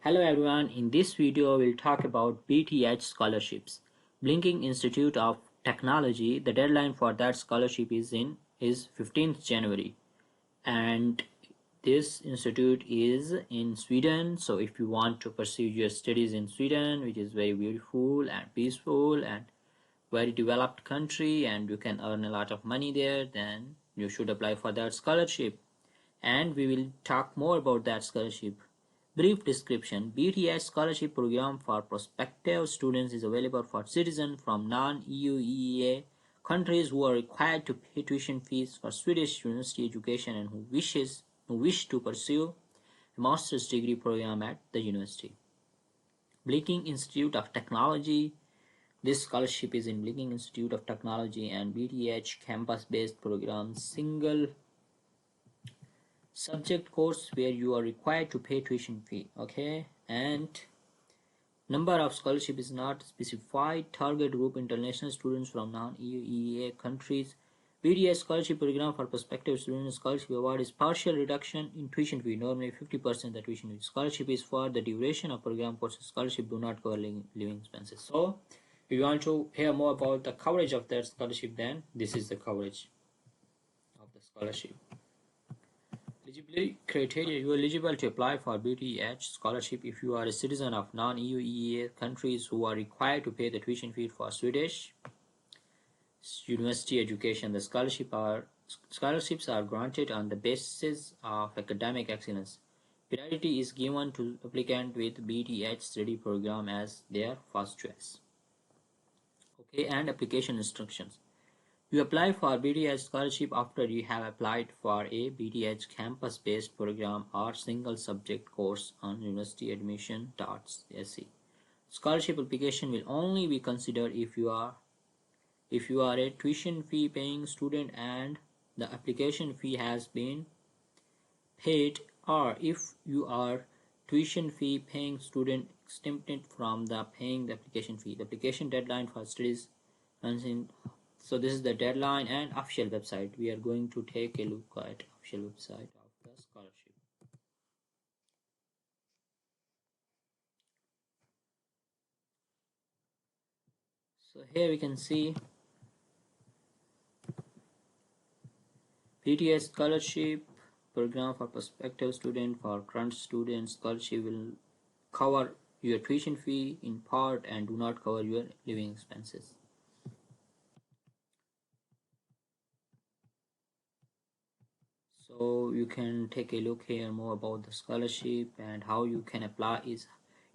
Hello everyone, in this video we'll talk about BTH scholarships. Blekinge Institute of Technology, the deadline for that scholarship is 15th January, and this institute is in Sweden. So if you want to pursue your studies in Sweden, which is very beautiful and peaceful and very developed country, and you can earn a lot of money there, then you should apply for that scholarship. And we will talk more about that scholarship. Brief description: BTH scholarship program for prospective students is available for citizens from non-EU EEA countries who are required to pay tuition fees for Swedish university education and who wish to pursue a master's degree program at the university. Blekinge Institute of Technology. This scholarship is in Blekinge Institute of Technology and BTH campus-based program, single subject course where you are required to pay tuition fee. Okay, and number of scholarship is not specified. Target group: international students from non-EU EEA countries. BTS scholarship program for prospective students. Scholarship award is partial reduction in tuition fee, normally 50% the tuition fee. Scholarship is for the duration of program courses. Scholarship do not cover living expenses. So if you want to hear more about the coverage of that scholarship, then this is the coverage of the scholarship. Eligibility criteria: you are eligible to apply for BTH scholarship if you are a citizen of non-EU EEA countries who are required to pay the tuition fee for Swedish university education. The scholarships are granted on the basis of academic excellence. Priority is given to applicant with BTH study program as their first choice. Okay, and application instructions. You apply for BTH scholarship after you have applied for a BTH campus-based program or single subject course on universityadmission.se. Scholarship application will only be considered if you are a tuition fee paying student and the application fee has been paid, or if you are tuition fee paying student exempted from the paying the application fee. The application deadline for studies runs in. So this is the deadline and official website. We are going to take a look at official website of the scholarship. So here we can see BTS scholarship program for prospective student. For current students, scholarship will cover your tuition fee in part and do not cover your living expenses. So you can take a look here more about the scholarship, and how you can apply is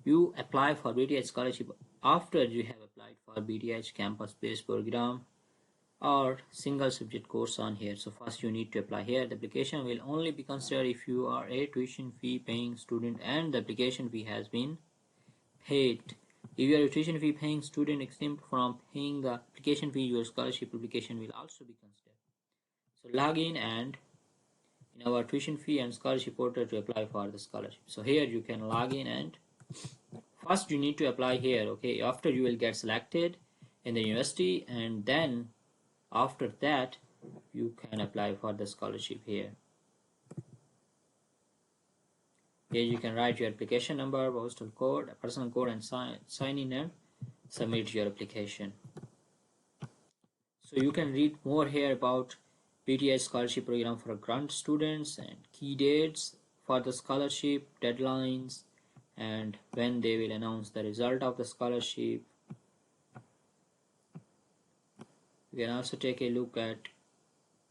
you apply for BTH scholarship after you have applied for BTH campus-based program or single subject course on here. So first you need to apply here. The application will only be considered if you are a tuition fee paying student and the application fee has been paid. If you are a tuition fee paying student exempt from paying the application fee, your scholarship application will also be considered. So log in and in our tuition fee and scholarship portal to apply for the scholarship. So here you can log in, and first you need to apply here. Okay, after you will get selected in the university, and then after that you can apply for the scholarship here. Here you can write your application number, postal code, personal code, and sign in and submit your application. So you can read more here about BTH scholarship program for grant students and key dates for the scholarship, deadlines, and when they will announce the result of the scholarship. You can also take a look at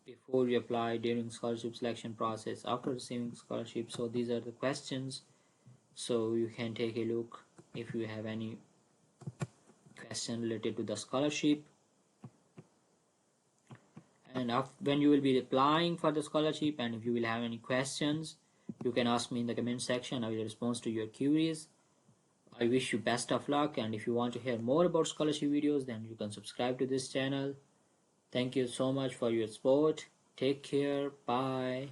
before you apply, during scholarship selection process, after receiving scholarship. So these are the questions. So you can take a look if you have any question related to the scholarship. And when you will be applying for the scholarship, and if you will have any questions, you can ask me in the comment section. I will respond to your queries. I wish you best of luck, and if you want to hear more about scholarship videos, then you can subscribe to this channel. Thank you so much for your support. Take care. Bye.